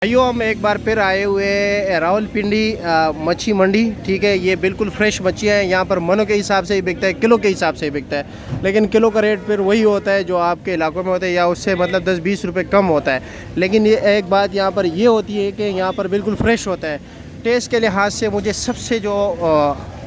भाइयों हम एक बार फिर आए हुए रावलपिंडी मच्छी मंडी। ठीक है, ये बिल्कुल फ्रेश मच्छी है। यहाँ पर मनो के हिसाब से ही बिकता है, किलो के हिसाब से ही बिकता है, लेकिन किलो का रेट फिर वही होता है जो आपके इलाकों में होता है, या उससे मतलब 10-20 रुपये कम होता है। लेकिन ये एक बात यहाँ पर ये होती है कि यहाँ पर बिल्कुल फ्रेश होता है। टेस्ट के लिहाज से मुझे सबसे जो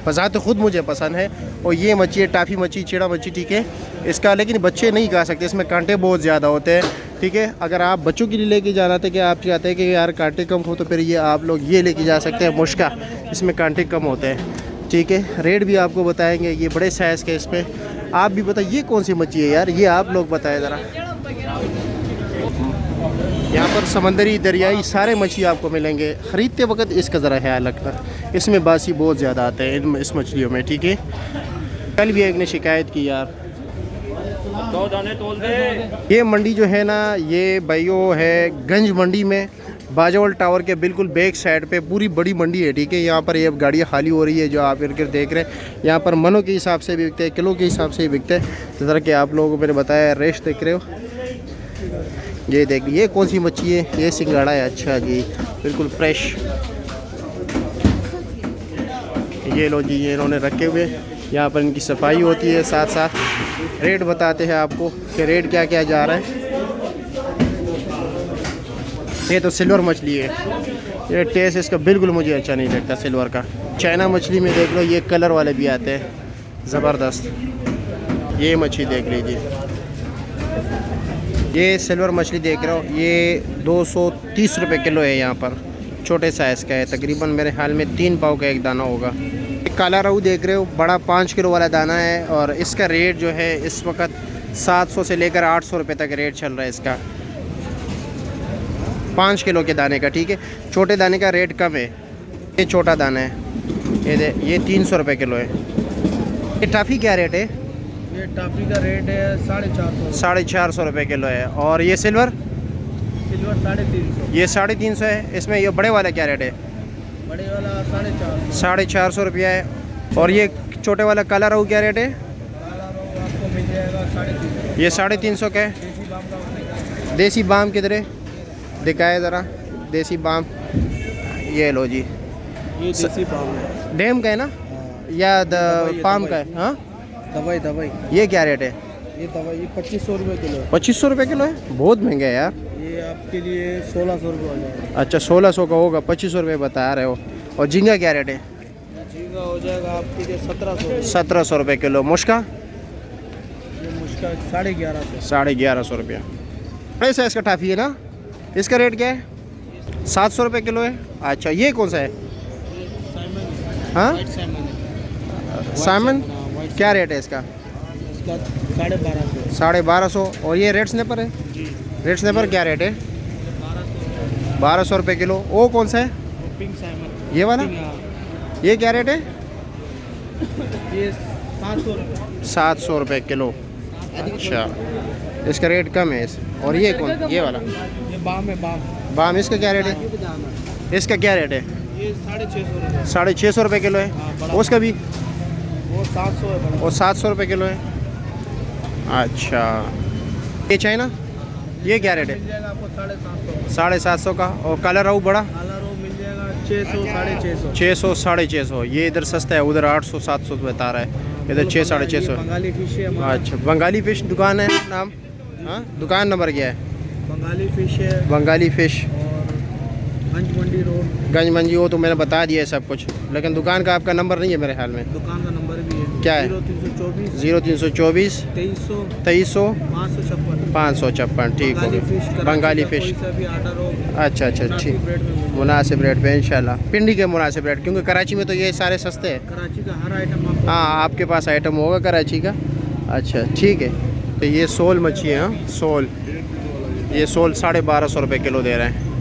बज़ात खुद मुझे पसंद है और ये मच्छी है, टाफ़ी मच्छी, चीड़ा मच्छी। ठीक है, इसका लेकिन बच्चे नहीं खा सकते, इसमें कांटे बहुत ज़्यादा होते हैं। ठीक है, अगर आप बच्चों के लिए लेके जाना था कि आप चाहते हैं कि यार कांटे कम हो, तो फिर ये आप लोग ये लेके जा सकते हैं मुश्का, इसमें कांटे कम होते हैं। ठीक है, रेट भी आपको बताएंगे, ये बड़े साइज़ के इसमें। आप भी बताइए ये कौन सी मच्छी है यार, ये आप लोग बताएं ज़रा। यहाँ पर समंदरी दरियाई सारे मछली आपको मिलेंगे। ख़रीदते वक्त इसका ज़रा ख्याल रखना, इसमें बासी बहुत ज़्यादा आते हैं इस मछलियों में। ठीक है, कल भी एक ने शिकायत की यार, दो दाने तोल दे। ये मंडी जो है ना, ये भाइयों है गंज मंडी में, बाजावल टावर के बिल्कुल बैक साइड पे पूरी बड़ी मंडी है। ठीक है, यहाँ पर ये गाड़ियाँ खाली हो रही है जो आप इधर देख रहे हैं। यहाँ पर मनों के हिसाब से भी बिकते हैं, किलो के हिसाब से ही बिकते हैं। जिस तरह के आप लोगों को मैंने बताया, रेश देख रहे हो, ये देख, ये कौन सी मच्छी है, ये सिंगाड़ा है। अच्छा जी, बिल्कुल फ्रेश। ये लो जी, ये इन्होंने रखे हुए, यहाँ पर इनकी सफाई होती है, साथ साथ रेट बताते हैं आपको कि रेट क्या क्या जा रहा है। ये तो सिल्वर मछली है, ये टेस्ट इसका बिल्कुल मुझे अच्छा नहीं लगता सिल्वर का। चाइना मछली में देख लो, ये कलर वाले भी आते हैं ज़बरदस्त। ये मछली देख लीजिए, ये सिल्वर मछली देख रहे हो, ये 230 रुपये किलो है। यहाँ पर छोटे साइज़ का है, तकरीबन मेरे ख्याल में 3 पाव का एक दाना होगा। काला रहू देख रहे हो, बड़ा 5 किलो वाला दाना है, और इसका रेट जो है इस वक्त 700 से लेकर 800 रुपये तक रेट चल रहा है इसका, 5 किलो के दाने का। ठीक है, छोटे दाने का रेट कम है, ये छोटा दाना है, ये 300 रुपये किलो है। ये टाफ़ी क्या रेट है? ये टाफी का रेट है 450। 450 रुपये किलो है। और ये सिल्वर? सिल्वर 350। ये 350 है। इसमें ये बड़े वाला क्या रेट है? बड़े वाला 450। 450 रुपया है। और ये छोटे वाला काला रहू क्या रेट है? काला रोहू आपको मिल जाएगा 350। ये 350 का है। देसी बाम का। देसी बाम किधर है, दिखाए ज़रा देसी बाम। ये लो जी, ये देसी बाम है, डैम का है ना, या पाम का है? हाँ, दवाई। ये क्या रेट है? ये दवाई 2500 रुपये किलो है। 2500 रुपये किलो है, बहुत महंगा है यार। ये आपके लिए 1600 रुपये हो जाएगा। अच्छा, 1600 का होगा, 2500 रुपये बता रहे हो। और झींगा क्या रेट है? झींगा हो जाएगा आपके लिए 1700। 1700 रुपये किलो। मुश्का? ये मुश्किल 1150। 1150 रुपया। बड़े साइज़ का टाफ़ी है ना, इसका रेट क्या है? 700 रुपये किलो है। अच्छा, ये कौन सा है? हाँ, सामन क्या रेट है इसका? इसका 1250। 1250। और ये रेड स्नैपर है? जी, रेड स्नैपर क्या रेट है? 1200 रुपये किलो। वो कौन सा है? पिंक साइमन, ये वाला? ये क्या रेट है? ये 700 रुपये। 700 रुपये किलो। अच्छा, इसका रेट कम है और ये कौन, ये वाला? ये बाम है, बाम, इसका क्या रेट है? इसका क्या रेट है? ये 650 रुपये। 650 रुपये किलो है। बड़ा उसका भी? वो 700 है बड़ा। और 700 रुपये किलो है। अच्छा, ये चाइना, ये क्या रेट है? मिल जाएगा आपको 750। 750 का। और काला रहू बड़ा? काला रोहू मिल जाएगा 600 650। 600 650। ये इधर सस्ता है, उधर 800 700 बता रहा है, इधर 600 650। बंगाली फिश है हमारा। अच्छा, बंगाली फ़िश दुकान है नाम? हाँ, दुकान नंबर क्या है? बंगाली फिश है। बंगाली फ़िश, और गंज मंडी रोड, गंज मंजी। वो तो मैंने बता दिया है सब कुछ, लेकिन दुकान का आपका नंबर नहीं है मेरे ख्याल में। दुकान का नंबर भी है। क्या है? 0324 0324 2300 2300 556। 556। ठीक हो गया, बंगाली फ़िश। कोई सा भी ऑर्डर हो अच्छा, ठीक, मुनासिब रेट में मिलेगा। मुनासिब रेट पे इंशाल्लाह। पिंडी के मुनासिब रेट, क्योंकि कराची में तो ये सारे सस्ते हैं। कराची का हर आइटम आपको। हाँ, आपके पास आइटम होगा कराची का। अच्छा, ठीक है। तो ये सोल मच्छी है। हाँ, सोल, ये सोल 1250 रुपये किलो दे रहे हैं।